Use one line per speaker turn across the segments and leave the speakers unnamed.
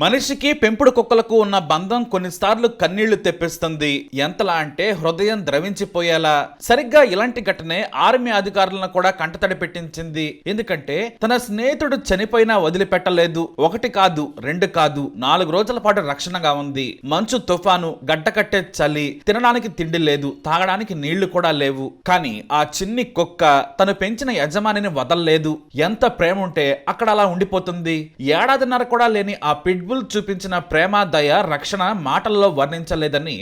మనిషికి పెంపుడు కుక్కలకు ఉన్న బంధం కొన్నిసార్లు కన్నీళ్లు తెప్పిస్తుంది. ఎంతలా అంటే హృదయం ద్రవించిపోయేలా. సరిగ్గా ఇలాంటి ఘటనే ఆర్మీ అధికారులను కూడా కంటతడి పెట్టించింది. ఎందుకంటే తన స్నేహితుడు చనిపోయినా వదిలిపెట్టలేదు. 1 కాదు 2 కాదు 4 రోజుల పాటు రక్షణగా ఉంది. మంచు తుఫాను, గడ్డకట్టే చలి, తినడానికి తిండి లేదు, తాగడానికి నీళ్లు కూడా లేవు. కానీ ఆ చిన్ని కుక్క తను పెంచిన యజమానిని వదల్లేదు. ఎంత ప్రేమ ఉంటే అక్కడ అలా ఉండిపోతుంది. ఏడాదిన్నర కూడా లేని ఆ పిట్బుల్ చూపించిన ప్రేమ, దయ, రక్షణ మాటల్లో వర్ణించలేదని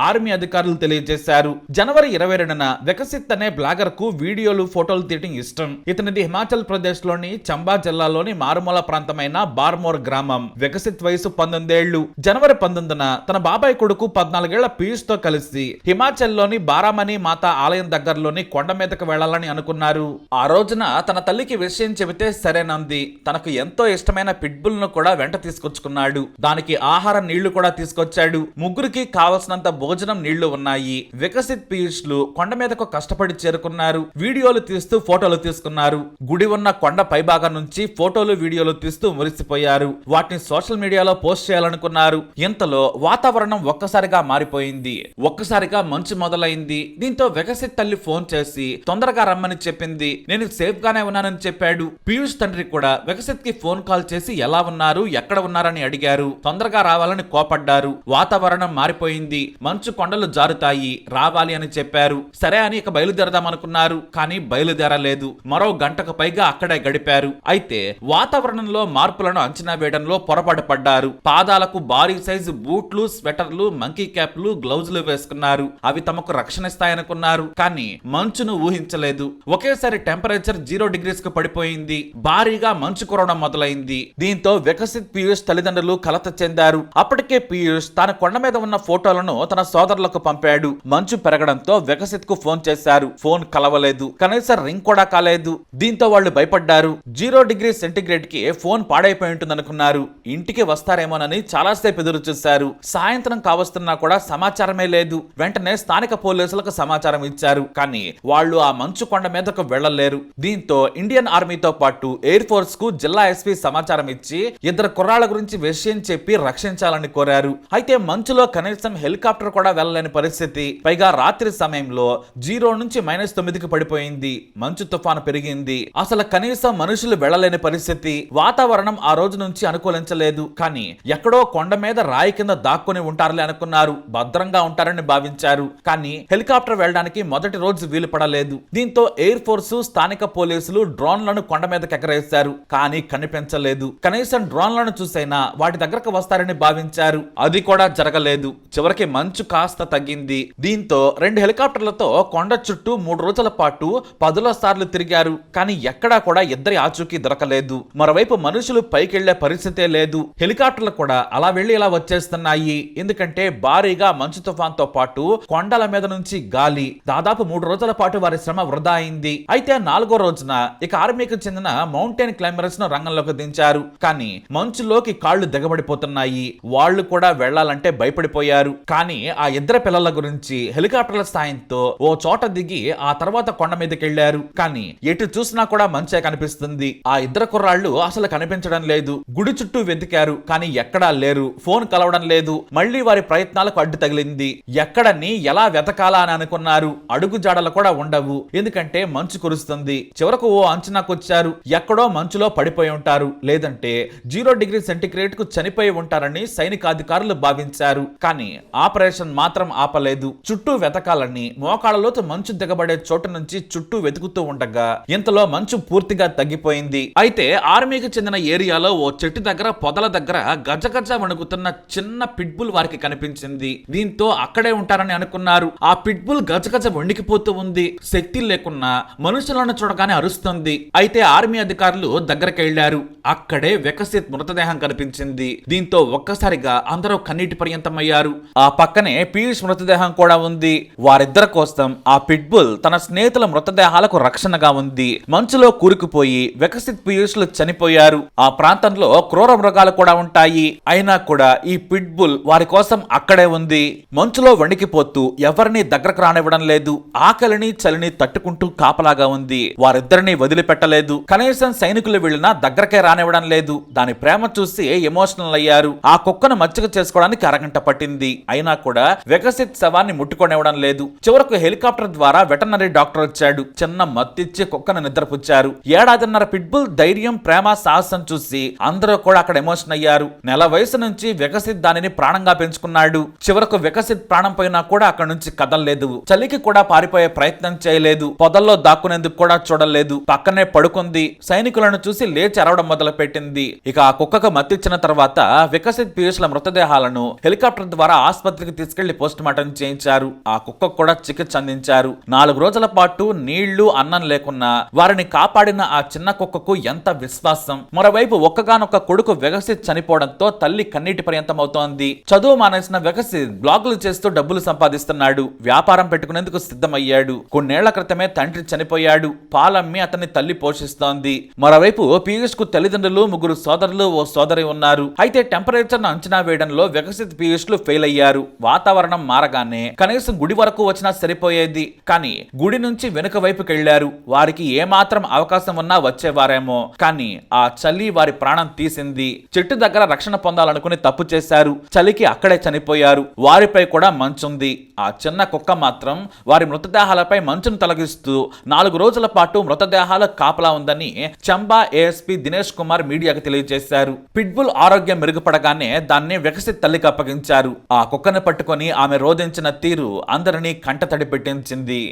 ఆర్మీ అధికారులు తెలియజేశారు. జనవరి 22న వికసిత్ అనే బ్లాగర్ కు వీడియోలు, ఫోటోలు తీయడం ఇష్టం. ఇతనిది హిమాచల్ ప్రదేశ్ లోని చంబా జిల్లాలోని మారుమూల ప్రాంతమైన బార్మోర్ గ్రామం. వికసిత్ వయసు 19 ఏళ్లు. జనవరి 19న తన బాబాయ్ కొడుకు 14 ఏళ్ల పీయూష్ తో కలిసి హిమాచల్ లోని బారామణి మాత ఆలయం దగ్గరలోని కొండ మీదకు వెళ్లాలని అనుకున్నారు. ఆ రోజున తన తల్లికి విషయం చెబితే సరేనంది. తనకు ఎంతో ఇష్టమైన పిట్బుల్ ను కూడా వెంట తీసుకొచ్చుకున్నాడు. దానికి ఆహారం, నీళ్లు కూడా తీసుకొచ్చాడు. ముగ్గురికి కావలసినంత భోజనం, నీళ్లు ఉన్నాయి. వికసిత్, పీయూష్లు కొండ మీదకు కష్టపడి చేరుకున్నారు. వీడియోలు తీస్తూ ఫోటోలు తీసుకున్నారు. గుడి ఉన్న కొండ పైభాగం నుంచి ఫోటోలు, వీడియోలు తీస్తూ మురిసిపోయారు. వాటిని సోషల్ మీడియాలో పోస్ట్ చేయాలనుకున్నారు. ఇంతలో వాతావరణం ఒక్కసారిగా మారిపోయింది. ఒక్కసారిగా మంచు మొదలైంది. దీంతో వికసిత్ తల్లి ఫోన్ చేసి తొందరగా రమ్మని చెప్పింది. నేను సేఫ్ గానే ఉన్నానని చెప్పాడు. పీయూష్ తండ్రి కూడా వికసిత్ కి ఫోన్ కాల్ చేసి ఎలా ఉన్నారు, ఎక్కడ ఉన్నారని అడిగారు. తొందరగా రావాలని కోపడ్డారు. వాతావరణం మారిపోయింది. మంచు కొండలు జారుతాయి, రావాలి అని చెప్పారు. సరే అని ఇక బయలుదేరదామనుకున్నారు. కానీ బయలుదేరలేదు. మరో గంటకు పైగా అక్కడే గడిపారు. అయితే వాతావరణంలో మార్పులను అంచనా వేయడంలో పొరపాటు పడ్డారు. పాదాలకు భారీ సైజు బూట్లు, స్వెటర్లు, మంకీ క్యాప్లు, గ్లౌజులు వేసుకున్నారు. అవి తమకు రక్షణ ఇస్తాయనుకున్నారు. కానీ మంచును ఊహించలేదు. ఒకేసారి టెంపరేచర్ 0 degrees కు పడిపోయింది. భారీగా మంచు కురవడం మొదలైంది. దీంతో వికసిత్, పీయూష్ తల్లిదండ్రులు కలత చెందారు. అప్పటికే పీయూష్ తన కొండ మీద ఉన్న ఫోటోలను తన సోదరులకు పంపాడు. మంచు పెరగడంతో వికసిత్ కు ఫోన్ చేశారు. ఫోన్ కలవలేదు. కనీసం రింగ్ కూడా కాలేదు. దీంతో వాళ్ళు భయపడ్డారు. 0 degrees సెంటిగ్రేడ్ కి ఫోన్ పాడైపోయి ఉంటుందనుకున్నారు. ఇంటికి వస్తారేమోనని చాలాసేపు ఎదురు చూశారు. సాయంత్రం కావస్తున్నా కూడా సమాచారమే లేదు. వెంటనే స్థానిక పోలీసులకు సమాచారం ఇచ్చారు. కానీ వాళ్ళు ఆ మంచు కొండ మీదకు వెళ్లలేరు. దీంతో ఇండియన్ ఆర్మీతో పాటు ఎయిర్ ఫోర్స్ కు జిల్లా ఎస్పీ సమాచారం ఇచ్చి 2 కుర్రాళ్ల గురించి విషయం చెప్పి రక్షించాలని కోరారు. అయితే మంచులో కనీసం హెలికాప్టర్ కూడా వెళ్ళలేని పరిస్థితి. పైగా రాత్రి సమయంలో 0 నుంచి -9కి పడిపోయింది. మంచు తుఫాను పెరిగింది. అసలు కనీసం మనుషులు వెళ్ళలేని పరిస్థితి. వాతావరణం ఆ రోజు నుంచి అనుకూలించలేదు. కానీ ఎక్కడో కొండ మీద రాయి కింద దాక్కుని ఉంటారులే అనుకున్నారు. భద్రంగా ఉంటారని భావించారు. కానీ హెలికాప్టర్ వెళ్ళడానికి మొదటి రోజు వీలు పడలేదు. దీంతో ఎయిర్ ఫోర్స్, స్థానిక పోలీసులు డ్రోన్లను కొండ మీదకి ఎగరేశారు. కానీ కనిపించలేదు. కనీసం డ్రోన్లను చూసైనా వాటి దగ్గరకు వస్తారని భావించారు. అది కూడా జరగలేదు. చివరికి మంచు కాస్త తగ్గింది. దీంతో 2 హెలికాప్టర్లతో కొండ చుట్టూ 3 రోజుల పాటు 10 సార్లు తిరిగారు. కానీ ఎక్కడా కూడా ఇద్దరి ఆచూకీ దొరకలేదు. మరోవైపు మనుషులు పైకెళ్లే పరిస్థితే లేదు. హెలికాప్టర్లు కూడా అలా వెళ్లి ఇలా వచ్చేస్తున్నాయి. ఎందుకంటే భారీగా మంచు తుఫాన్తో పాటు కొండల మీద నుంచి గాలి. దాదాపు 3 రోజుల పాటు వారి శ్రమ వృధా అయింది. అయితే 4వ రోజున ఇక ఆర్మీకి చెందిన మౌంటైన్ క్లైంబర్స్ ను రంగంలోకి దించారు. కానీ మంచులోకి కాళ్లు దిగబడిపోతున్నాయి. వాళ్ళు కూడా వెళ్లాలంటే భయపడిపోయారు. కానీ ఆ ఇద్దరు పిల్లల గురించి హెలికాప్టర్ల సాయంతో ఓ చోట దిగి ఆ తర్వాత కొండ మీదకి వెళ్లారు. కానీ ఎటు చూసినా కూడా మంచే కనిపిస్తుంది. ఆ ఇద్దరు కుర్రాళ్ళు అసలు కనిపించడం లేదు. గుడి చుట్టూ వెతికారు. కానీ ఎక్కడా లేరు. ఫోన్ కలవడం లేదు. మళ్లీ వారి ప్రయత్నాలకు అడ్డు తగిలింది. ఎక్కడని ఎలా వెతకాలా అని అనుకున్నారు. అడుగు జాడలు కూడా ఉండవు. ఎందుకంటే మంచు కురుస్తుంది. చివరకు ఓ అంచనాకొచ్చారు. ఎక్కడో మంచులో పడిపోయి ఉంటారు. లేదంటే 0 degrees సెంటిగ్రేడ్ కు చనిపోయి ఉంటారని సైనికాధికారులు భావించారు. కానీ ఆపరేషన్ మాత్రం ఆపలేదు. చుట్టూ వెతకాలని మోకాళ్ళలోతు మంచు దిగబడే చోటు నుంచి చుట్టూ వెతుకుతూ ఉండగా ఇంతలో మంచు పూర్తిగా తగ్గిపోయింది. అయితే ఆర్మీకి చెందిన ఏరియాలో ఓ చెట్టు దగ్గర, పొదల దగ్గర గజగజ వణుకుతున్న చిన్న పిట్బుల్ వారికి కనిపించింది. దీంతో అక్కడే ఉంటారని అనుకున్నారు. ఆ పిట్బుల్ గజగజ వణికిపోతూ ఉంది. శక్తి లేకున్నా మనుషులను చూడగానే అరుస్తుంది. అయితే ఆర్మీ అధికారులు దగ్గరికి వెళ్లారు. అక్కడే వికసిత్ మృతదేహం కనిపించింది. కనిపించింది. దీంతో ఒక్కసారిగా అందరూ కన్నీటి పర్యంతమయ్యారు. ఆ పక్కనే పీయూష్ మృతదేహం కూడా ఉంది. వారిద్దరి కోసం ఆ పిట్బుల్ తన స్నేహితుల మృతదేహాలకు రక్షణగా ఉంది. మంచులో కూరుకుపోయి వికసిత్ పీయూష్లు చనిపోయారు. ఆ ప్రాంతంలో క్రూర మృగాలు కూడా ఉంటాయి. అయినా కూడా ఈ పిట్బుల్ వారి కోసం అక్కడే ఉంది. మంచులో వణికిపోతూ ఎవరిని దగ్గరకు రానివ్వడం లేదు. ఆకలిని చలిని తట్టుకుంటూ కాపలాగా ఉంది. వారిద్దరిని వదిలిపెట్టలేదు. కనీసం సైనికులు వెళ్ళినా దగ్గరకే రానివ్వడం లేదు. దాని ప్రేమ చూసి ఎమోషనల్ అయ్యారు. ఆ కుక్కను మచ్చిక చేసుకోవడానికి అరగంట పట్టింది. అయినా కూడా వికసిత్ శవాన్ని ముట్టుకొనివ్వడం లేదు. చివరకు హెలికాప్టర్ ద్వారా వెటర్నరీ డాక్టర్ వచ్చాడు. చిన్న మత్తిచ్చి కుక్కను నిద్రపుచ్చారు. ఏడాదిన్నర పిట్బుల్ ధైర్యం, ప్రేమ, సాహసం చూసి అందరూ కూడా అక్కడ ఎమోషన్ అయ్యారు. నెల వయసు నుంచి వికసిత్ దానిని ప్రాణంగా పెంచుకున్నాడు. చివరకు వికసిత్ ప్రాణం పోయినా కూడా అక్కడ నుంచి కదలలేదు. చలికి కూడా పారిపోయే ప్రయత్నం చేయలేదు. పొదల్లో దాక్కునేందుకు కూడా చూడలేదు. పక్కనే పడుకుంది. సైనికులను చూసి లేచి అరవడం మొదలు పెట్టింది. ఇక ఆ కుక్కకు మత్తిచ్చిన తర్వాత వికసిత్ పీయూష్ల మృతదేహాలను హెలికాప్టర్ ద్వారా ఆసుపత్రికి తీసుకెళ్లి పోస్ట్ మార్టం చేయించారు. ఆ కుక్కకు కూడా చికిత్స అందించారు. 4 రోజుల పాటు నీళ్లు, అన్నం లేకున్నా వారిని కాపాడిన ఆ చిన్న కుక్కకు ఎంత విశ్వాసం. మరోవైపు ఒక్కగానొక్క కొడుకు వికసిత్ చనిపోవడంతో తల్లి కన్నీటి పర్యంతమవుతోంది. చదువు మానేసిన వికసిత్ బ్లాగులు చేస్తూ డబ్బులు సంపాదిస్తున్నాడు. వ్యాపారం పెట్టుకునేందుకు సిద్ధమయ్యాడు. కొన్నేళ్ల క్రితమే తండ్రి చనిపోయాడు. పాలమ్మి అతన్ని తల్లి పోషిస్తోంది. మరోవైపు పీయూష్ కు తల్లిదండ్రులు, 3 సోదరులు, ఓ సోదరి ఉన్నారు. అయితే టెంపరేచర్ ను అంచనా వేయడంలో వికసిత్ పీయూష్లు ఫెయిల్ అయ్యారు. వాతావరణం మారగానే కనీసం గుడి వరకు వచ్చినా సరిపోయేది. కానీ గుడి నుంచి వెనుక వైపుకి వెళ్లారు. వారికి ఏమాత్రం అవకాశం ఉన్నా వచ్చేవారేమో. కానీ ఆ చలి వారి ప్రాణం తీసింది. చెట్టు దగ్గర రక్షణ పొందాలనుకుని తప్పు చేశారు. చలికి అక్కడే చనిపోయారు. వారిపై కూడా మంచుంది. ఆ చిన్న కుక్క మాత్రం వారి మృతదేహాలపై మంచును తొలగిస్తూ 4 రోజుల పాటు మృతదేహాల కాపలా ఉందని చంబా ఏఎస్పీ దినేష్ కుమార్ మీడియాకు తెలియజేశారు. పిట్బుల్ ఆరోగ్యం మెరుగుపడగానే దాన్ని వికసిత్ తల్లికి అప్పగించారు. ఆ కుక్కను పట్టుకొని ఆమె రోధించిన తీరు అందరినీ కంటతడి పెట్టించింది.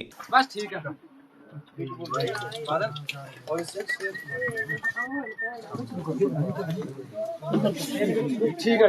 ठीक है